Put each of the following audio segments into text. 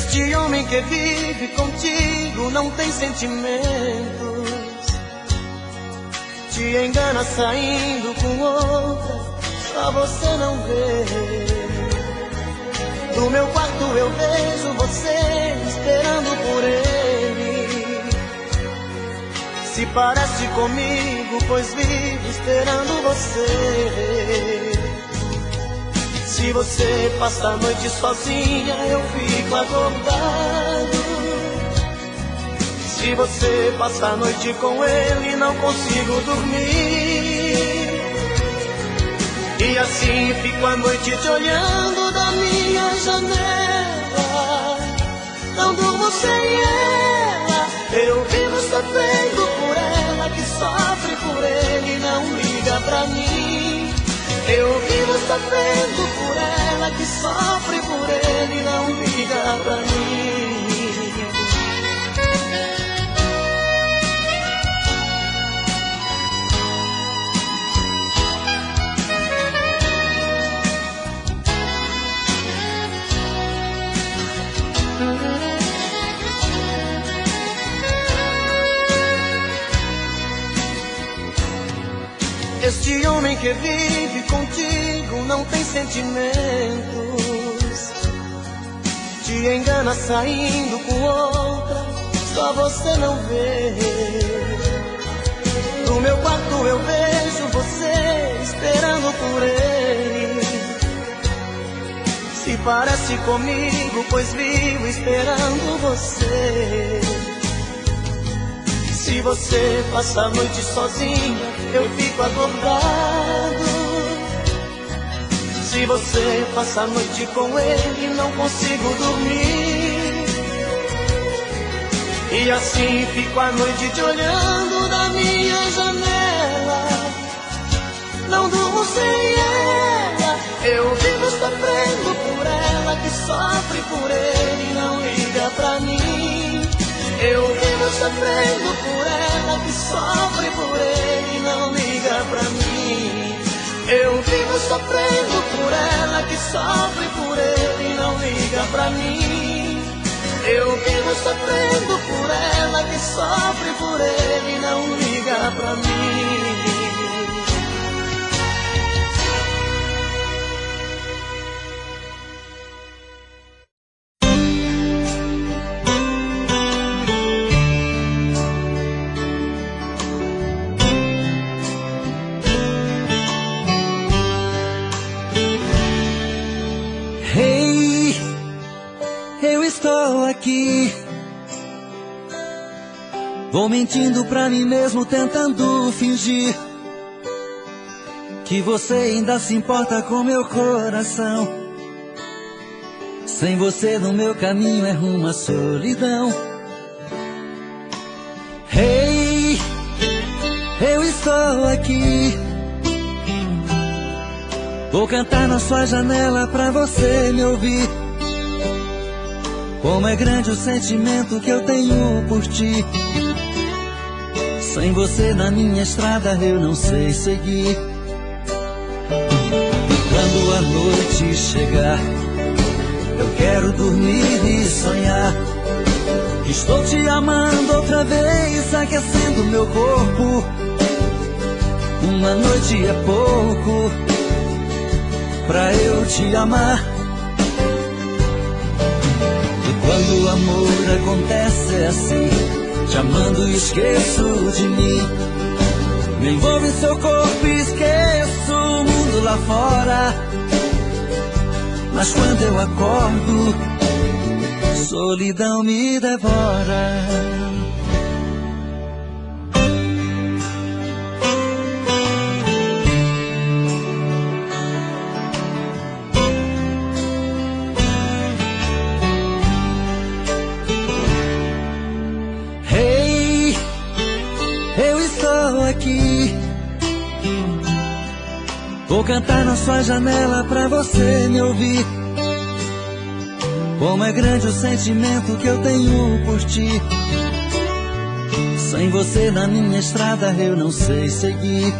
Este homem que vive contigo não tem sentimentos, te engana saindo com outra, só você não vê. Do meu quarto eu vejo você esperando por ele. Se parece comigo, pois vivo esperando você. Se você passa a noite sozinha, eu fico acordado. Se você passa a noite com ele, não consigo dormir. E assim fico a noite te olhando da minha janela. Não durmo sem ela, eu vivo sofrendo por ela, que sofre por ele e não liga pra mim. Eu vivo sofrendo por ela, que sofre por ele e não liga pra mim. Este homem que vive contigo não tem sentimentos, te engana saindo com outra, só você não vê. No meu quarto eu vejo você esperando por ele. Se parece comigo, pois vivo esperando você. Se você passa a noite sozinha, eu fico acordado. Se você passa a noite com ele, não consigo dormir. E assim fico a noite te olhando da minha janela. Não durmo sem ela, eu vivo sofrendo por ela, que sofre por ele e não liga pra mim. Eu vivo sofrendo por ela, que sofre por ele e não liga pra mim. Eu vivo sofrendo por ela, que sofre por ele e não liga pra mim. Eu vivo sofrendo por ela, que sofre por ele e não liga pra mim. Estou aqui, vou mentindo pra mim mesmo, tentando fingir que você ainda se importa com meu coração. Sem você no meu caminho é rumo à solidão. Hey, eu estou aqui, vou cantar na sua janela pra você me ouvir. Como é grande o sentimento que eu tenho por ti. Sem você na minha estrada eu não sei seguir. E quando a noite chegar, eu quero dormir e sonhar. Estou te amando outra vez, aquecendo meu corpo. Uma noite é pouco pra eu te amar. Quando o amor acontece é assim, te amando e esqueço de mim. Me envolvo em seu corpo e esqueço o mundo lá fora. Mas quando eu acordo, solidão me devora. Aqui, vou cantar na sua janela pra você me ouvir. Como é grande o sentimento que eu tenho por ti. Sem você na minha estrada eu não sei seguir.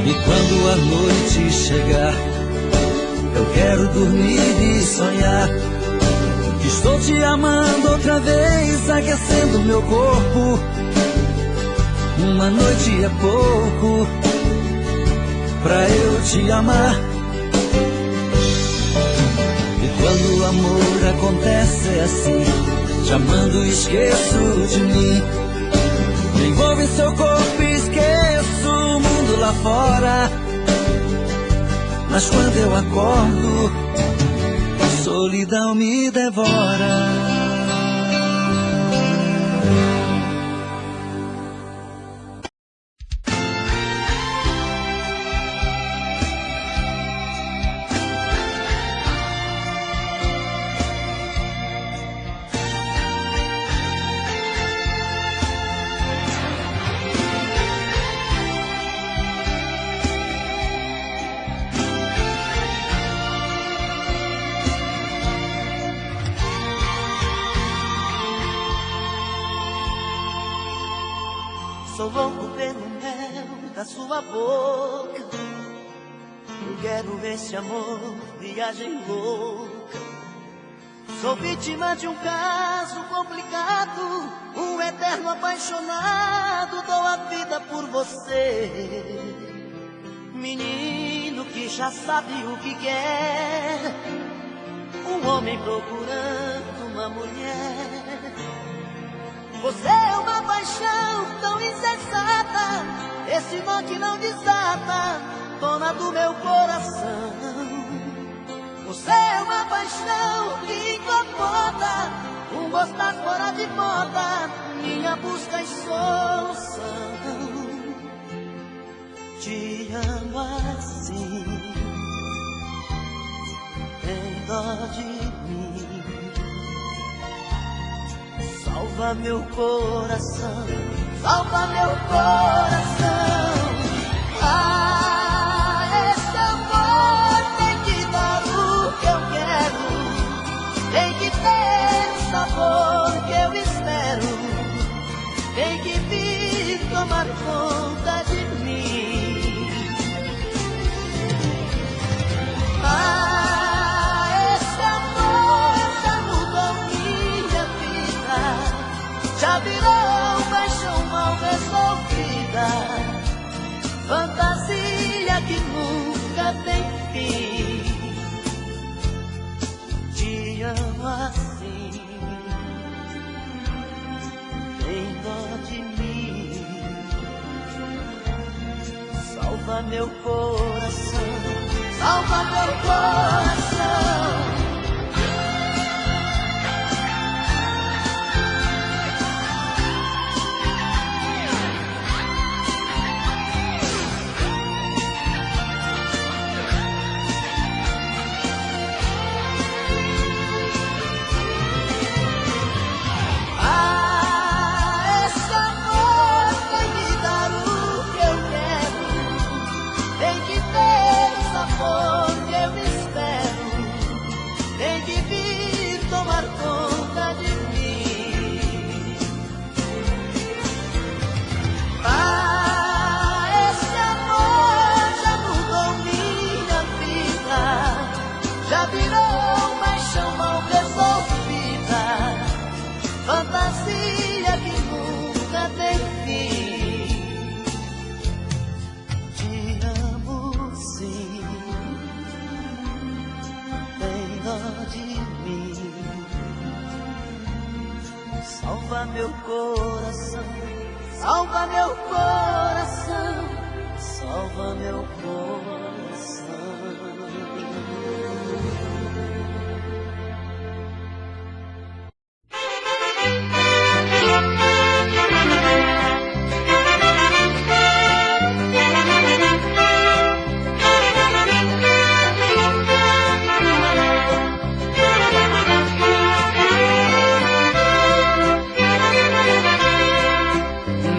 E quando a noite chegar, eu quero dormir e sonhar. te amando outra vez, aquecendo meu corpo. Uma noite é pouco pra eu te amar. E quando o amor acontece é assim, te amando esqueço de mim. Me envolvo em seu corpo e esqueço o mundo lá fora. Mas quando eu acordo, a solidão me devora. Sou louco pelo mel da sua boca. Eu quero esse amor, viagem louca. Sou vítima de um caso complicado, um eterno apaixonado. Dou a vida por você, menino que já sabe o que quer. Um homem procurando uma mulher. Você é uma paixão tão insensata, esse nó que não desata, dona do meu coração. Você é uma paixão que incomoda, um gostar fora de moda, minha busca e solução. Te amo assim, tem dó de mim. Salva meu coração, salva meu coração. Ah, esse amor tem que dar o que eu quero, tem que ter o sabor que eu espero, tem que vir tomar conta de mim. Ah, esse amor já mudou minha vida, já virou paixão mal resolvida, fantasia que nunca tem fim. Te amo assim, tem dó de mim. Salva meu coração, salva meu coração. Fantasia que nunca tem fim. Te amo sim, tem dó de mim. Salva meu coração, salva meu coração, salva meu coração.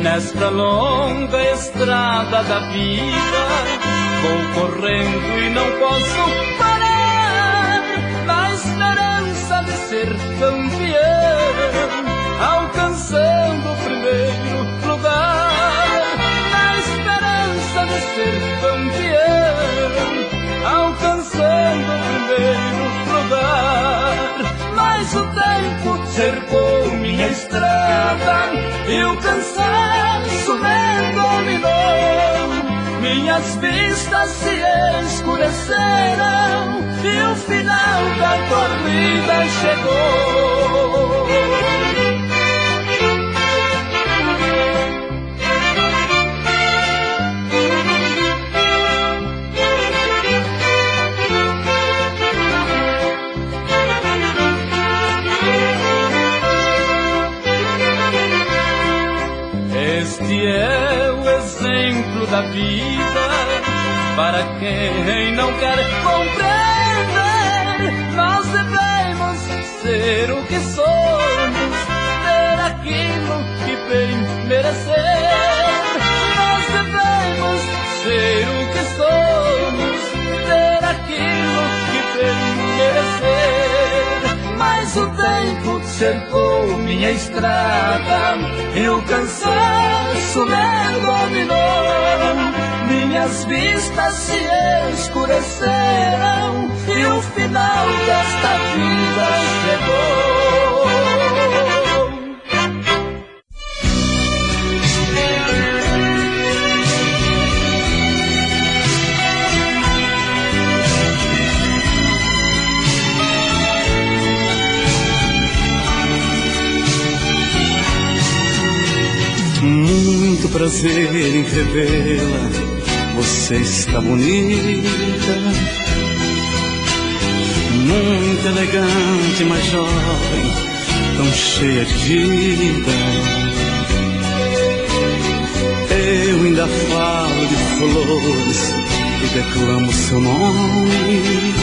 Nesta longa estrada da vida, vou correndo e não posso parar, na esperança de ser campeão, alcançando o primeiro lugar. Na esperança de ser campeão, alcançando o primeiro lugar. Mas o tempo cercou minha estrada e o cansaço me dominou. Minhas vistas se escureceram e o final da corrida chegou. Este é o exemplo da vida para quem não quer compreender. Nós devemos ser o que somos, ter aquilo que bem merecer. Nós devemos ser o que somos, ter aquilo que bem merecer. Mas o tempo cercou minha estrada e o cansaço me dominou. Minhas vistas se escureceram e o final desta vida chegou. Muito prazer em revê-la, você está bonita, muito elegante, mas jovem, tão cheia de vida. Eu ainda falo de flores e declamo seu nome,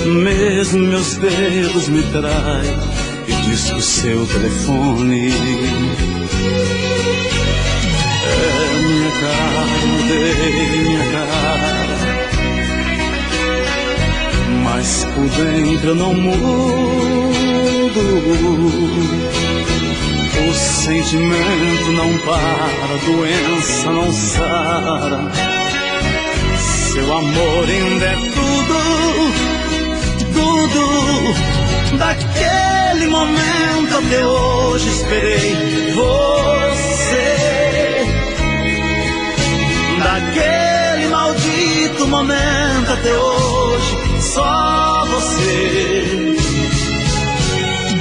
mesmo meus dedos me traem e disco seu telefone. É minha cara, mudei minha cara, mas por dentro eu não mudo. O sentimento não para, a doença não sara. Seu amor ainda é tudo, tudo. Daquele momento até hoje esperei você. Daquele maldito momento até hoje, só você.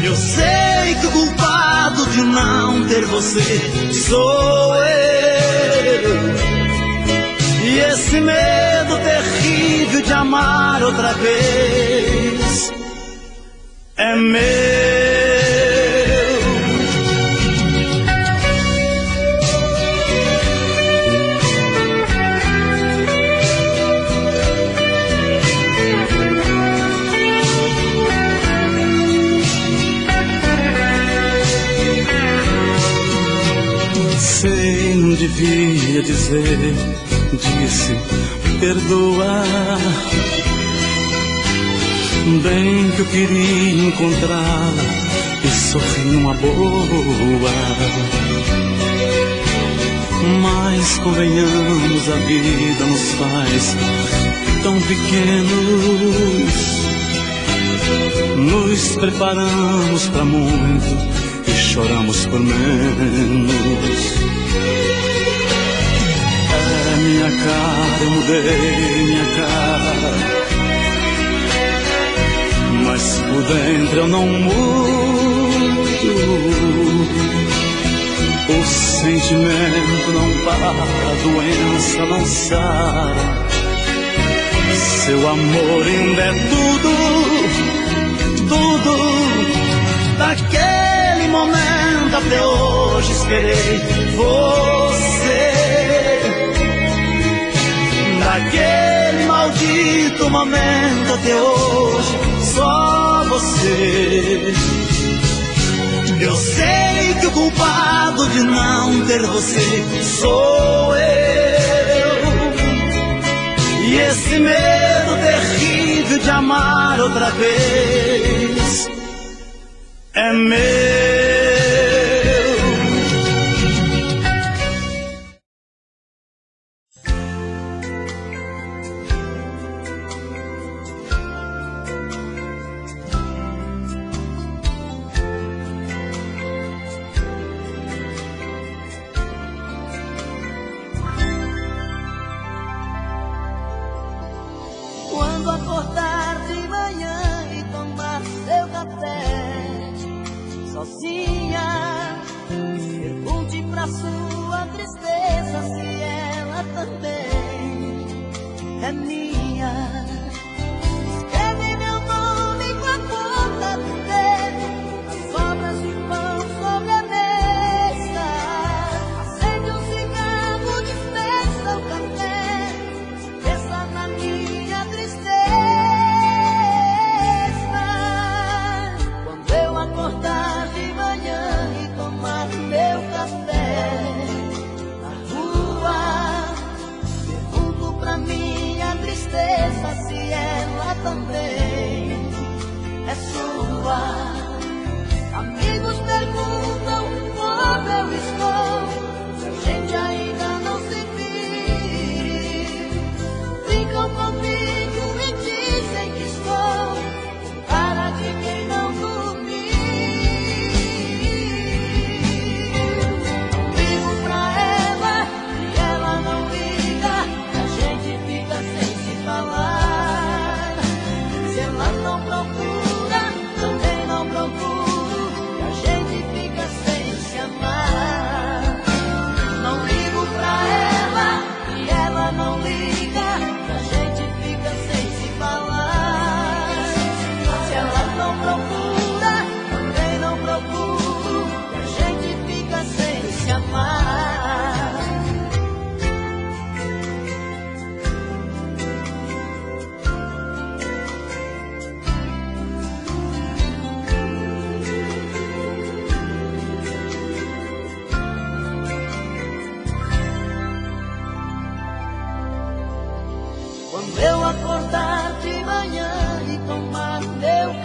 Eu sei que o culpado de não ter você sou eu. E esse medo terrível de amar outra vez é meu. Sei, não devia dizer, disse, perdoar. Bem que eu queria encontrá-la e sorrir numa boa. Mas convenhamos, a vida nos faz tão pequenos. Nos preparamos pra muito e choramos por menos. É minha cara, eu mudei minha cara, mas por dentro eu não mudo. O sentimento não para, a doença não sara. Seu amor ainda é tudo, tudo. Daquele momento até hoje esperei você. Daquele maldito momento até hoje, só você. Eu sei que o culpado de não ter você sou eu. E esse medo terrível de amar outra vez é meu.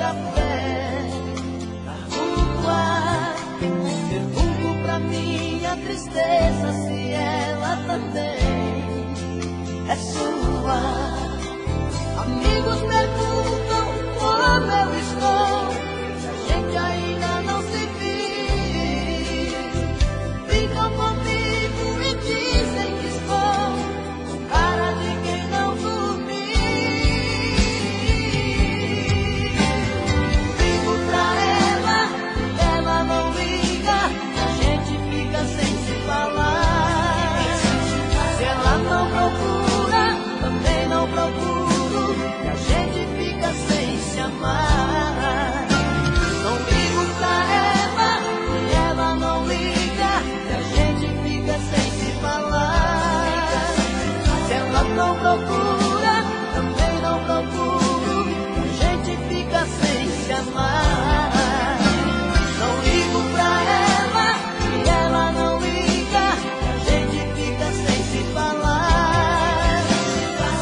café na rua. Pergunto pra minha tristeza se ela também é sua. Amigos perguntam como eu estou, se a gente ainda não se viu. Ficam comigo e dizem que estou com cara de quem não dormiu. Ligo pra ela, ela não liga, a gente fica sem se falar. Se ela não procura, também não procuro, e a gente fica sem se amar. Não ligo pra ela, e ela não liga, e a gente fica sem se falar. Se ela não procura, também não procuro, e a gente fica sem se amar. Não ligo pra ela, e ela não liga, e a gente fica sem se falar.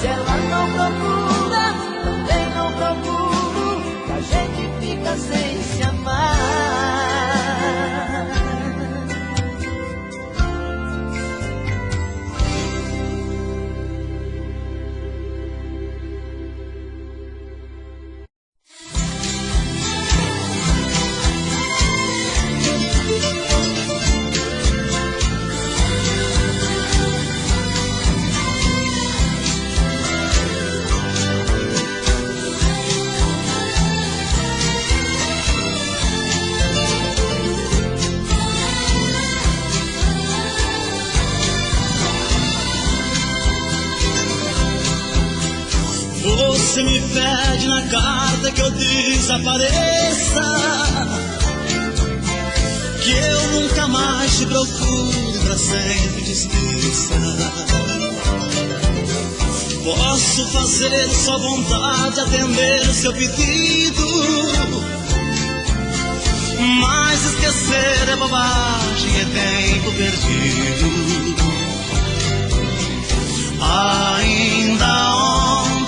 Se ela não procura, também não procuro, e a gente fica sem se amar. Você me pede na carta que eu desapareça, que eu nunca mais te procure, pra sempre te esqueça. Posso fazer sua vontade, atender seu pedido, mas esquecer é bobagem, é tempo perdido. Ainda ontem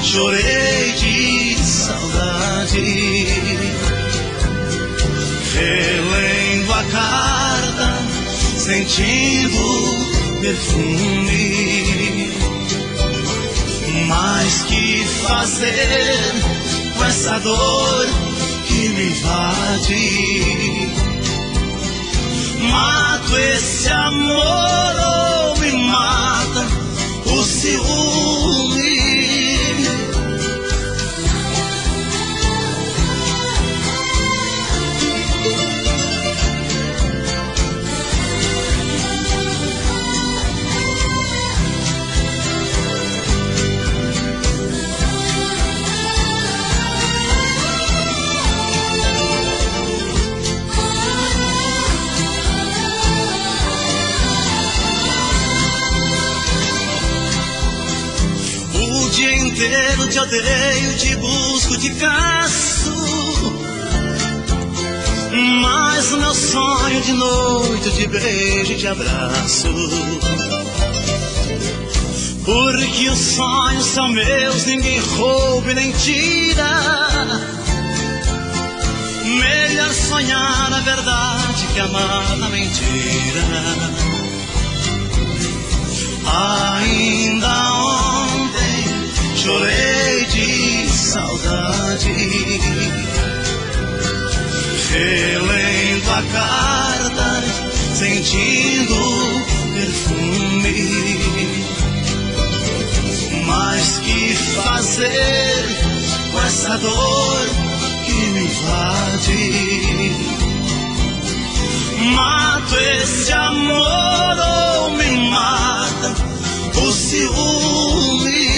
chorei de saudade, relendo a carta, sentindo perfume. Mas que fazer com essa dor que me invade? Mato esse amor ou me mata o ciúme? O dia inteiro te odeio, te busco, te caço, mas o meu sonho de noite eu te beijo e te abraço. Porque os sonhos são meus, ninguém rouba e nem tira. Melhor sonhar a verdade que amar a mentira. Ainda ontem chorei de saudade, relendo a carta, sentindo perfume. Mas que fazer com essa dor que me invade? Mato esse amor ou me mata o ciúme?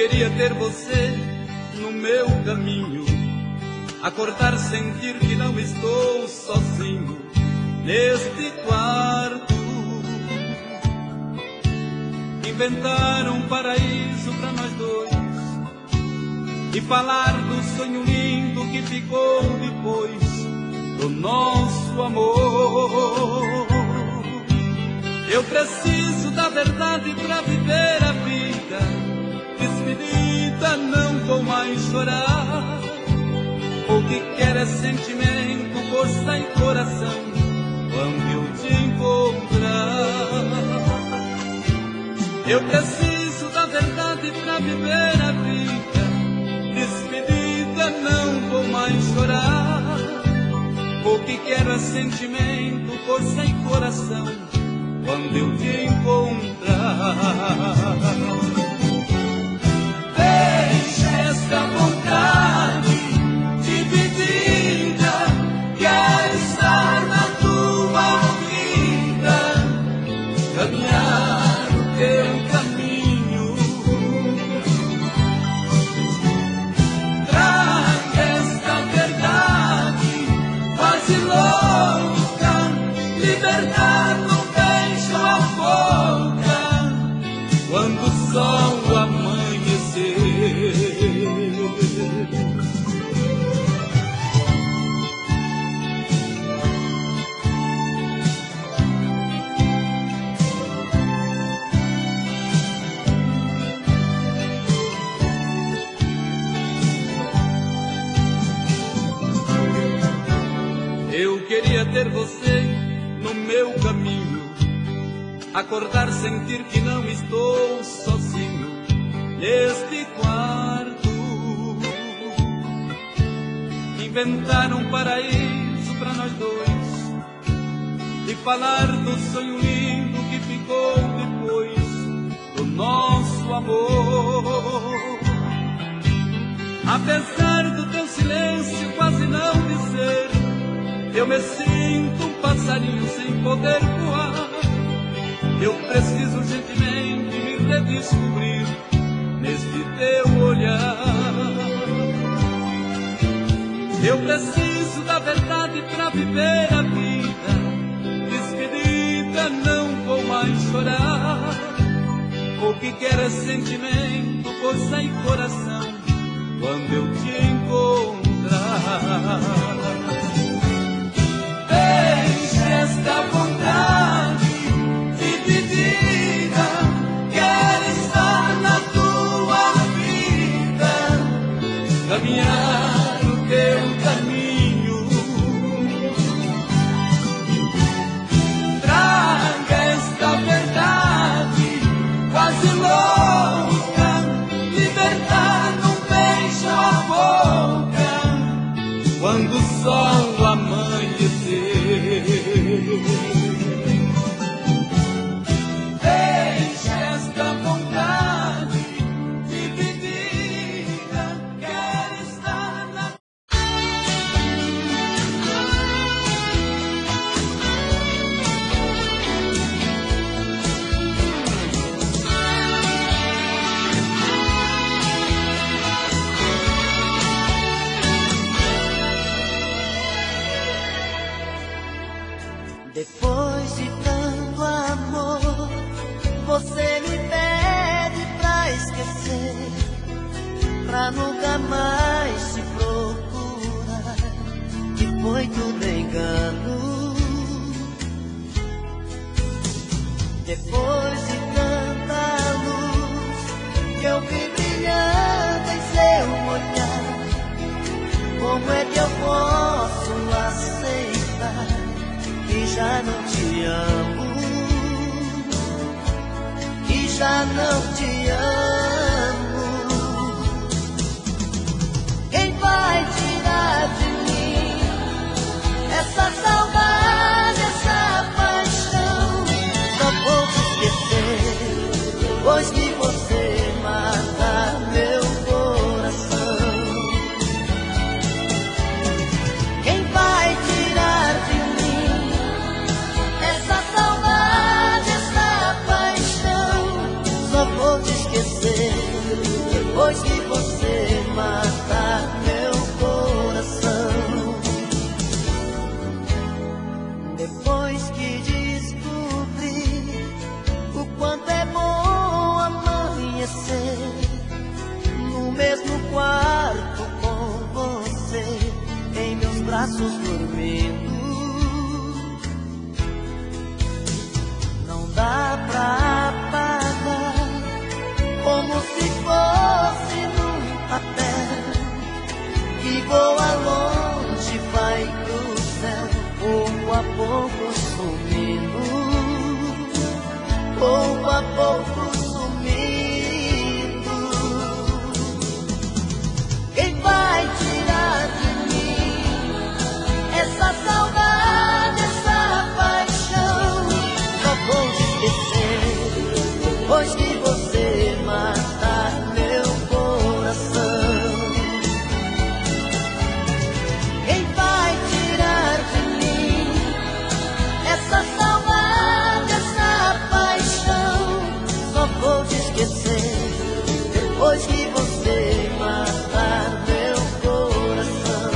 queria ter você no meu caminho, acordar, sentir que não estou sozinho neste quarto. Inventar um paraíso pra nós dois e falar do sonho lindo que ficou depois do nosso amor. Eu preciso da verdade pra viver a vida. Despedida, não vou mais chorar. O que quero é sentimento, força e coração quando eu te encontrar. Eu preciso da verdade pra viver a vida. Despedida, não vou mais chorar. O que quero é sentimento, força e coração quando eu te encontrar. Deixa esta vontade dividida, quero estar na tua vida, caminhar o teu caminho. Traga esta verdade quase louca, liberdade no beijo à boca, quando o sol amanhecer. Eu queria ter você no meu caminho, acordar, sentir que não estou sozinho neste quarto. Inventar um paraíso pra nós dois e falar do sonho lindo que ficou depois do nosso amor. Apesar do teu silêncio quase não dizer, eu me sinto um passarinho sem poder voar. Eu preciso urgentemente me redescobrir neste teu olhar. Eu preciso da verdade pra viver a vida. Despedida, não vou mais chorar. O que quero é sentimento, força e coração quando eu te encontrar. Deixa esta vontade dividida, quero estar na tua vida, caminhar o teu caminho. Traga esta verdade quase louca, libertar num beijo à boca, quando o sol amanhecer. Deixa esta vontade dividida, quero estar na... Depois de tanto amor, você me pede pra esquecer, pra nunca mais se procurar, que foi tudo engano. Depois de tanta luz que eu vi brilhando em seu olhar, como é que eu posso aceitar que já não te amo, que já não te amo? Quem vai tirar de mim essa saudade, essa paixão? Só vou te esquecer depois que você mata meu coração. Quem vai tirar de mim essa saudade, essa paixão? Só vou te esquecer braços dormindo. Não dá pra apagar, como se fosse num papel que voa longe, vai pro céu, pouco a pouco sumindo, pouco a pouco sumindo. Quem vai tirar de mim essa saudade, essa paixão? Só vou te esquecer, pois que você mata meu coração. Quem vai tirar de mim essa saudade, essa paixão? Só vou te esquecer, depois que você matar meu coração.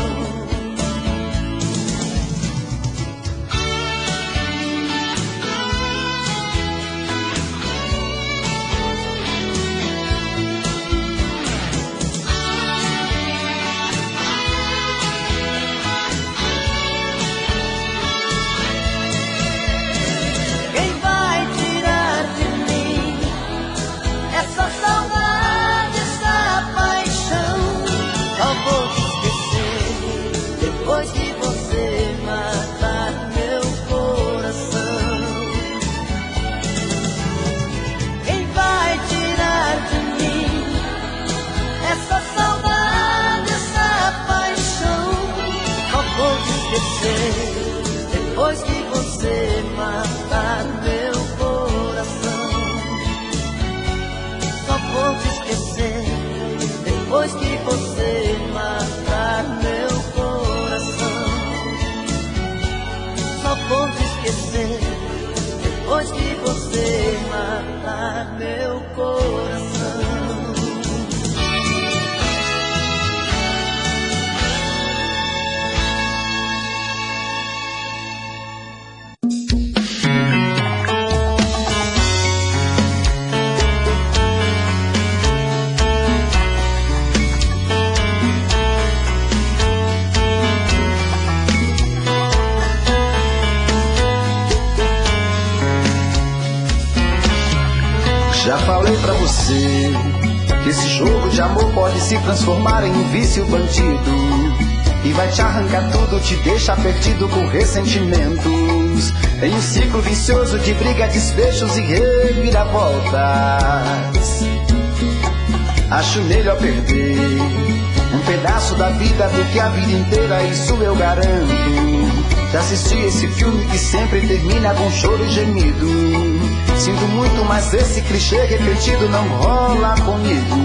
Quem vai tirar de mim essa saudade, essa paixão? Só vou te esquecer, depois que você matar meu coração. Quem vai tirar de mim essa saudade, essa paixão? Só vou te esquecer, depois que você matar meu coração. Só vou te esquecer, depois que você matar meu coração. Só vou te esquecer, depois que você matar meu coração. Já falei pra você que esse jogo de amor pode se transformar em um vício bandido e vai te arrancar tudo, te deixar perdido com ressentimentos, em um ciclo vicioso de briga, desfechos e reviravoltas. Acho melhor perder um pedaço da vida do que a vida inteira, isso eu garanto. Já assisti esse filme que sempre termina com choro e gemido. Sinto muito, mas esse clichê repetido não rola comigo.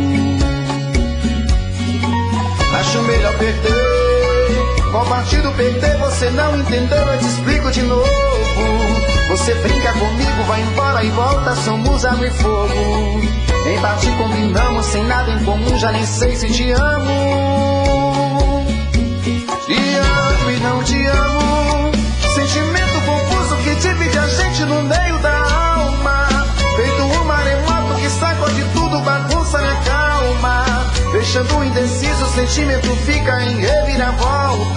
Acho melhor perder. Qual partido perder? Você não entendeu, eu te explico de novo. Você brinca comigo, vai embora e volta, somos água e fogo. Em parte combinamos, sem nada em comum, já nem sei se te amo. Te amo e não te amo, sentimento confuso que divide a gente no meio da alma. Feito um maremoto que sacode tudo, bagunça minha calma. Deixando indeciso, o sentimento fica em reviravoltas.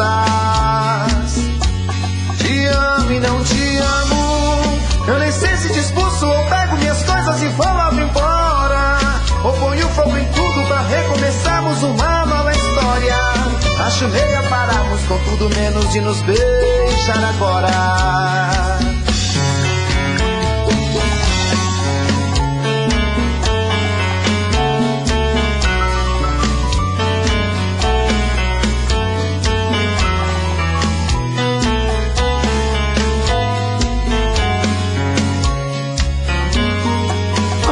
Te amo e não te amo, eu nem sei se te expulso ou pego minhas coisas e vou logo embora, ou ponho fogo em tudo pra recomeçarmos uma nova história. Acho melhor pararmos com tudo menos de nos beijar agora.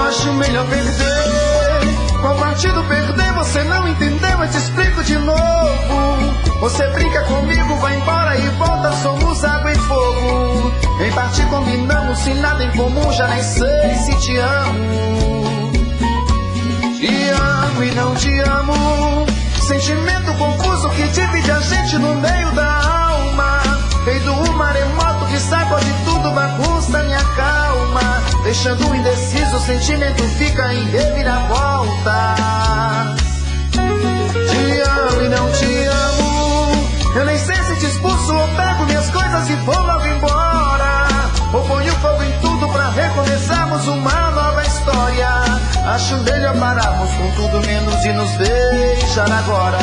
Acho melhor perder. Qual partido perder? Você não entendeu, eu te explico de novo. Você brinca comigo, vai embora e volta, somos água e fogo. Em parte combinamos, sem nada em comum, já nem sei se te amo. Te amo e não te amo, sentimento confuso que divide a gente no meio da alma. Feito um maremoto que sacode tudo, bagunça minha calma. Deixando indeciso, o sentimento fica em reviravoltas. Te amo e não te amo, eu nem sei se te tudo menos de nos beijar agora.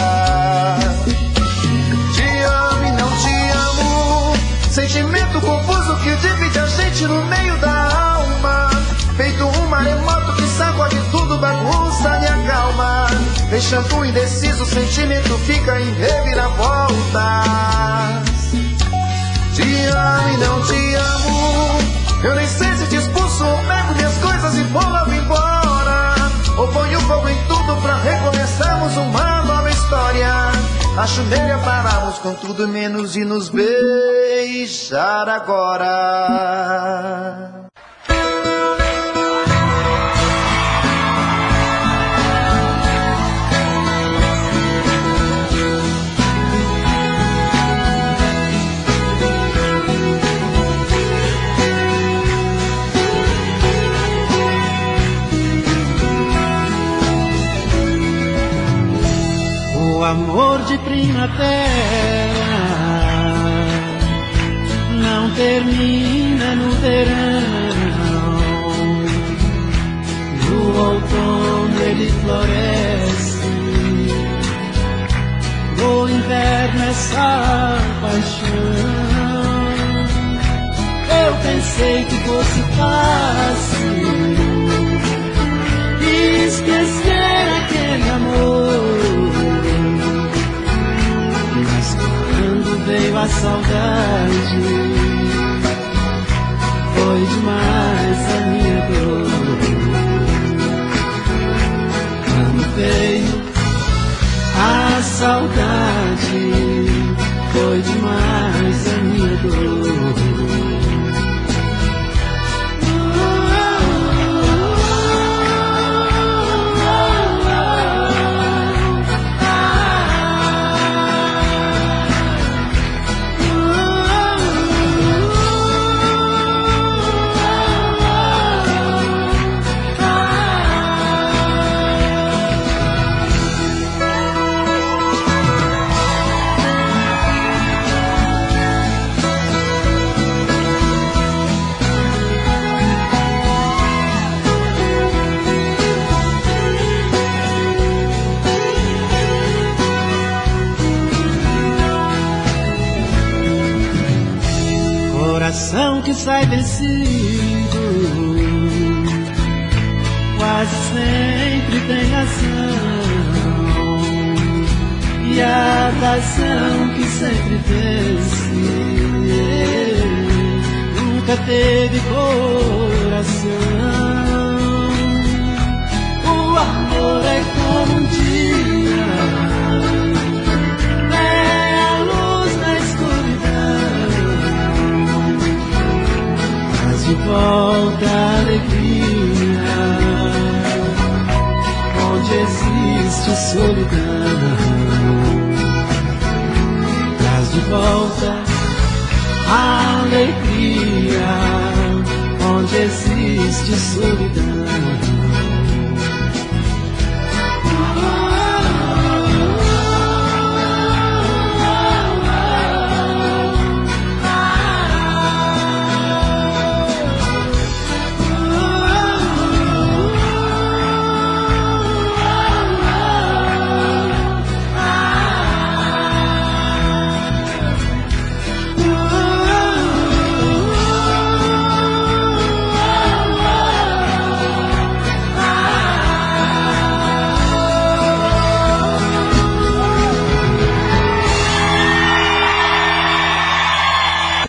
Te amo e não te amo, sentimento confuso que divide a gente no meio da alma. Feito um maremoto que sacode tudo, bagunça e acalma. Deixando indeciso, o sentimento fica em reviravoltas. Te amo e não te amo, eu nem sei se te expulso ou pego minhas coisas e vou logo embora. Ou ponho fogo em tudo pra recomeçarmos uma nova história. Acho melhor pararmos com tudo menos de nos beijar agora. O amor de primavera não termina no verão. No outono ele floresce, no inverno essa paixão. Eu pensei que fosse fácil esquecer aquele amor, veio a saudade, foi demais a minha dor. Quando veio a saudade, foi demais a minha dor. Coração que sai vencido quase sempre tem razão, e a razão que sempre vence nunca teve coração. O amor é como um dia, é a luz na escuridão, de volta a alegria, onde existe solidão. Traz de volta a alegria, onde existe solidão.